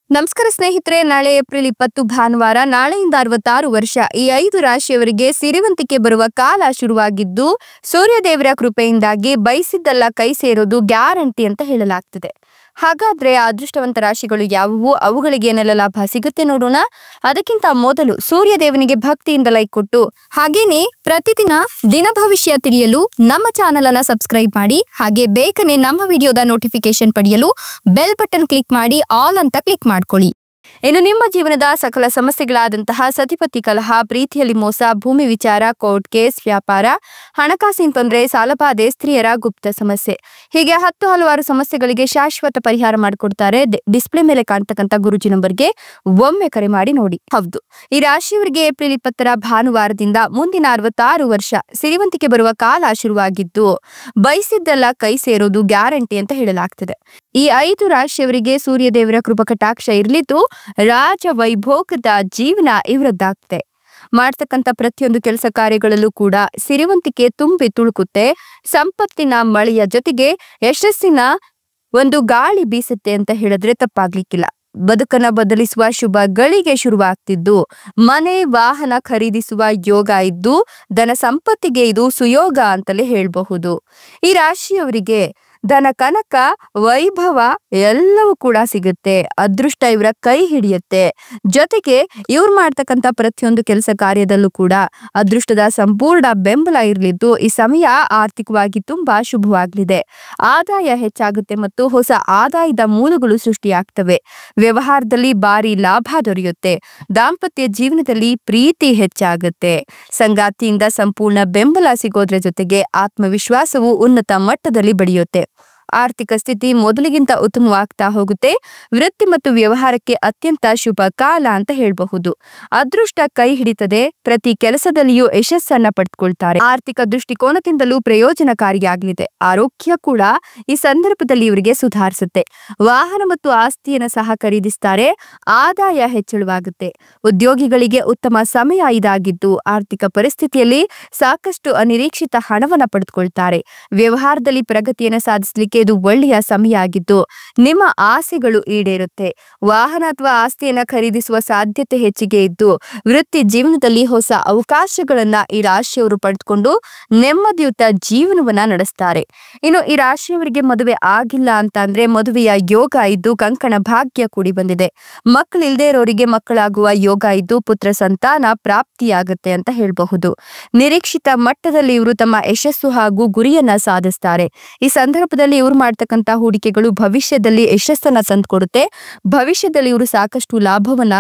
ನಮಸ್ಕಾರ ಸ್ನೇಹಿತರೆ, ನಾಳೆ ಏಪ್ರಿಲ್ 20 ಭಾನುವಾರ. ನಾಳೆಯಿಂದ 66 ವರ್ಷ ಈ 5 ರಾಶಿಯವರಿಗೆ ಸಿರಿವಂತಿಕೆ ಬರುವ ಕಾಲ ಶುರುವಾಗಿದ್ದು, ಸೂರ್ಯದೇವರ ಕೃಪೆಯಿಂದಾಗಿ ಬಯಸಿದ್ದೆಲ್ಲ ಕೈ ಸೇರೋದು ಗ್ಯಾರಂಟಿ ಅಂತ ಹೇಳಲಾಗ್ತಿದೆ. ಹಾಗಾದ್ರೆ ಆ ಅದೃಷ್ಟವಂತ ರಾಶಿಗಳು ಯಾವುವು, ಅವುಗಳಿಗೆ ಏನೆಲ್ಲ ಲಾಭ ಸಿಗುತ್ತೆ ನೋಡೋಣ. ಅದಕ್ಕಿಂತ ಮೊದಲು ಸೂರ್ಯದೇವನಿಗೆ ಭಕ್ತಿಯಿಂದ ಲೈಕ್ ಕೊಟ್ಟು ಹಾಗೇನೆ ಪ್ರತಿದಿನ ದಿನ ಭವಿಷ್ಯ ತಿಳಿಯಲು ನಮ್ಮ ಚಾನೆಲ್ ಅನ್ನ ಸಬ್ಸ್ಕ್ರೈಬ್ ಮಾಡಿ. ಹಾಗೆ ಬೇಗನೆ ನಮ್ಮ ವಿಡಿಯೋದ ನೋಟಿಫಿಕೇಶನ್ ಪಡೆಯಲು ಬೆಲ್ ಬಟನ್ ಕ್ಲಿಕ್ ಮಾಡಿ ಆಲ್ ಅಂತ ಕ್ಲಿಕ್ ಮಾಡ್ಕೊಳ್ಳಿ. ಇನ್ನು ನಿಮ್ಮ ಜೀವನದ ಸಕಲ ಸಮಸ್ಯೆಗಳಾದಂತಹ ಸತಿಪತಿ ಕಲಹ, ಪ್ರೀತಿಯಲ್ಲಿ ಮೋಸ, ಭೂಮಿ ವಿಚಾರ, ಕೋರ್ಟ್ ಕೇಸ್, ವ್ಯಾಪಾರ, ಹಣಕಾಸಿನ ತೊಂದರೆ, ಸಾಲಬಾಧೆ, ಸ್ತ್ರೀಯರ ಗುಪ್ತ ಸಮಸ್ಯೆ, ಹೀಗೆ ಹಲವಾರು ಸಮಸ್ಯೆಗಳಿಗೆ ಶಾಶ್ವತ ಪರಿಹಾರ ಮಾಡಿಕೊಡ್ತಾರೆ. ಡಿಸ್ಪ್ಲೇ ಮೇಲೆ ಕಾಣ್ತಕ್ಕಂಥ ಗುರುಜಿ ನಂಬರ್ಗೆ ಒಮ್ಮೆ ಕರೆ ಮಾಡಿ ನೋಡಿ. ಹೌದು, ಈ ರಾಶಿಯವರಿಗೆ ಏಪ್ರಿಲ್ 20 ಭಾನುವಾರದಿಂದ ಮುಂದಿನ 66 ವರ್ಷ ಸಿರಿವಂತಿಕೆ ಬರುವ ಕಾಲ ಶುರುವಾಗಿದ್ದು, ಬಯಸಿದ್ದೆಲ್ಲ ಕೈ ಸೇರೋದು ಗ್ಯಾರಂಟಿ ಅಂತ ಹೇಳಲಾಗ್ತದೆ. ಈ 5 ರಾಶಿಯವರಿಗೆ ಸೂರ್ಯದೇವರ ಕೃಪಕಟಾಕ್ಷ ಇರ್ಲಿದ್ದು ರಾಜ ವೈಭೋಗದ ಜೀವನ ಇವರದ್ದಾಗ್ತದೆ. ಮಾಡ್ತಕ್ಕಂಥ ಪ್ರತಿಯೊಂದು ಕೆಲಸ ಕಾರ್ಯಗಳಲ್ಲೂ ಕೂಡ ಸಿರಿವಂತಿಕೆ ತುಂಬಿ ತುಳುಕುತ್ತೆ. ಸಂಪತ್ತಿನ ಮಳೆಯ ಜೊತೆಗೆ ಯಶಸ್ಸಿನ ಒಂದು ಗಾಳಿ ಬೀಸುತ್ತೆ ಅಂತ ಹೇಳಿದ್ರೆ ತಪ್ಪಾಗ್ಲಿಕ್ಕಿಲ್ಲ. ಬದುಕನ್ನ ಬದಲಿಸುವ ಶುಭ ಗಳಿಗೆ ಶುರುವಾಗ್ತಿದ್ದು, ಮನೆ ವಾಹನ ಖರೀದಿಸುವ ಯೋಗ ಇದ್ದು, ಧನ ಸಂಪತ್ತಿಗೆ ಇದು ಸುಯೋಗ ಅಂತಲೇ ಹೇಳಬಹುದು. ಈ ರಾಶಿಯವರಿಗೆ ಧನ ಕನಕ ವೈಭವ ಎಲ್ಲವೂ ಕೂಡ ಸಿಗುತ್ತೆ. ಅದೃಷ್ಟ ಇವರ ಕೈ ಹಿಡಿಯುತ್ತೆ. ಜೊತೆಗೆ ಇವ್ರು ಮಾಡ್ತಕ್ಕಂಥ ಪ್ರತಿಯೊಂದು ಕೆಲಸ ಕಾರ್ಯದಲ್ಲೂ ಕೂಡ ಅದೃಷ್ಟದ ಸಂಪೂರ್ಣ ಬೆಂಬಲ ಇರಲಿದ್ದು, ಈ ಸಮಯ ಆರ್ಥಿಕವಾಗಿ ತುಂಬಾ ಶುಭವಾಗಲಿದೆ. ಆದಾಯ ಹೆಚ್ಚಾಗುತ್ತೆ ಮತ್ತು ಹೊಸ ಆದಾಯದ ಮೂಲಗಳು ಸೃಷ್ಟಿಯಾಗ್ತವೆ. ವ್ಯವಹಾರದಲ್ಲಿ ಭಾರಿ ಲಾಭ ದೊರೆಯುತ್ತೆ. ದಾಂಪತ್ಯ ಜೀವನದಲ್ಲಿ ಪ್ರೀತಿ ಹೆಚ್ಚಾಗುತ್ತೆ. ಸಂಗಾತಿಯಿಂದ ಸಂಪೂರ್ಣ ಬೆಂಬಲ ಸಿಗೋದ್ರ ಜೊತೆಗೆ ಆತ್ಮವಿಶ್ವಾಸವು ಉನ್ನತ ಮಟ್ಟದಲ್ಲಿ ಬೆಳೆಯುತ್ತೆ. ಆರ್ಥಿಕ ಸ್ಥಿತಿ ಮೊದಲಿಗಿಂತ ಉತ್ತಮವಾಗ್ತಾ ಹೋಗುತ್ತೆ. ವೃತ್ತಿ ಮತ್ತು ವ್ಯವಹಾರಕ್ಕೆ ಅತ್ಯಂತ ಶುಭ ಕಾಲ ಅಂತ ಹೇಳಬಹುದು. ಅದೃಷ್ಟ ಕೈ ಹಿಡಿತದೆ. ಪ್ರತಿ ಕೆಲಸದಲ್ಲಿಯೂ ಯಶಸ್ಸನ್ನ ಪಡೆದುಕೊಳ್ತಾರೆ. ಆರ್ಥಿಕ ದೃಷ್ಟಿಕೋನದಿಂದಲೂ ಪ್ರಯೋಜನಕಾರಿಯಾಗಲಿದೆ. ಆರೋಗ್ಯ ಕೂಡ ಈ ಸಂದರ್ಭದಲ್ಲಿ ಇವರಿಗೆ ಸುಧಾರಿಸುತ್ತೆ. ವಾಹನ ಮತ್ತು ಆಸ್ತಿಯನ್ನು ಸಹ ಖರೀದಿಸ್ತಾರೆ. ಆದಾಯ ಹೆಚ್ಚಳವಾಗುತ್ತೆ. ಉದ್ಯೋಗಿಗಳಿಗೆ ಉತ್ತಮ ಸಮಯ ಇದಾಗಿದ್ದು, ಆರ್ಥಿಕ ಪರಿಸ್ಥಿತಿಯಲ್ಲಿ ಸಾಕಷ್ಟು ಅನಿರೀಕ್ಷಿತ ಹಣವನ್ನ ಪಡೆದುಕೊಳ್ತಾರೆ. ವ್ಯವಹಾರದಲ್ಲಿ ಪ್ರಗತಿಯನ್ನು ಸಾಧಿಸಲಿಕ್ಕೆ ಇದು ಒಳ್ಳೆಯ ಸಮಯ ಆಗಿದ್ದು, ನಿಮ್ಮ ಆಸೆಗಳು ಈಡೇರುತ್ತೆ. ವಾಹನ ಅಥವಾ ಆಸ್ತಿಯನ್ನ ಖರೀದಿಸುವ ಸಾಧ್ಯತೆ ಹೆಚ್ಚಿಗೆ ಇದ್ದು, ವೃತ್ತಿ ಜೀವನದಲ್ಲಿ ಹೊಸ ಅವಕಾಶಗಳನ್ನ ಈ ರಾಶಿಯವರು ಪಡೆದುಕೊಂಡು ನೆಮ್ಮದಿಯುತ ಜೀವನವನ್ನ ನಡೆಸ್ತಾರೆ. ಇನ್ನು ಈ ರಾಶಿಯವರಿಗೆ ಮದುವೆ ಆಗಿಲ್ಲ ಅಂತ ಅಂದ್ರೆ ಮದುವೆಯ ಯೋಗ ಇದ್ದು, ಕಂಕಣ ಭಾಗ್ಯ ಕೂಡಿ ಬಂದಿದೆ. ಮಕ್ಕಳಿಲ್ಲದೆ ಇರೋರಿಗೆ ಮಕ್ಕಳಾಗುವ ಯೋಗ ಇದ್ದು, ಪುತ್ರ ಸಂತಾನ ಪ್ರಾಪ್ತಿಯಾಗುತ್ತೆ ಅಂತ ಹೇಳಬಹುದು. ನಿರೀಕ್ಷಿತ ಮಟ್ಟದಲ್ಲಿ ಇವರು ತಮ್ಮ ಯಶಸ್ಸು ಹಾಗೂ ಗುರಿಯನ್ನ ಸಾಧಿಸ್ತಾರೆ. ಈ ಸಂದರ್ಭದಲ್ಲಿ ಇವರು ಮಾಡ್ತಕ್ಕಂಥ ಹೂಡಿಕೆಗಳು ಭವಿಷ್ಯದಲ್ಲಿ ಯಶಸ್ಸನ್ನ ತಂದುಕೊಡುತ್ತೆ. ಭವಿಷ್ಯದಲ್ಲಿ ಇವರು ಸಾಕಷ್ಟು ಲಾಭವನ್ನ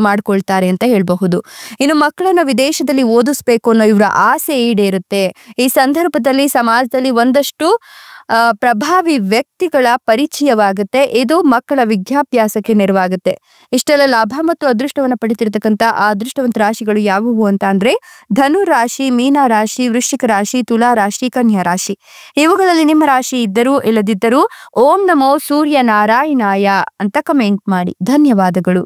ಮಾಡ್ಕೊಳ್ತಾರೆ ಅಂತ ಹೇಳಬಹುದು. ಇನ್ನು ಮಕ್ಕಳನ್ನ ವಿದೇಶದಲ್ಲಿ ಓದಿಸ್ಬೇಕು ಅನ್ನೋ ಇವರ ಆಸೆ ಈಡೇರುತ್ತೆ. ಈ ಸಂದರ್ಭದಲ್ಲಿ ಸಮಾಜದಲ್ಲಿ ಒಂದಷ್ಟು ಪ್ರಭಾವಿ ವ್ಯಕ್ತಿಗಳ ಪರಿಚಯವಾಗುತ್ತೆ. ಇದು ಮಕ್ಕಳ ವಿದ್ಯಾಭ್ಯಾಸಕ್ಕೆ ನೆರವಾಗುತ್ತೆ. ಇಷ್ಟೆಲ್ಲ ಲಾಭ ಮತ್ತು ಅದೃಷ್ಟವನ್ನ ಪಡಿತಿರ್ತಕ್ಕಂಥ ಆ ಅದೃಷ್ಟವಂತ ರಾಶಿಗಳು ಯಾವುವು ಅಂತ ಅಂದ್ರೆ ಧನು ರಾಶಿ, ಮೀನ ರಾಶಿ, ವೃಶ್ಚಿಕ ರಾಶಿ, ತುಲಾ ರಾಶಿ, ಕನ್ಯಾ ರಾಶಿ. ಇವುಗಳಲ್ಲಿ ನಿಮ್ಮ ರಾಶಿ ಇದ್ದರೂ ಇಲ್ಲದಿದ್ದರೂ ಓಂ ನಮೋ ಸೂರ್ಯ ನಾರಾಯಣಾಯ ಅಂತ ಕಮೆಂಟ್ ಮಾಡಿ. ಧನ್ಯವಾದಗಳು.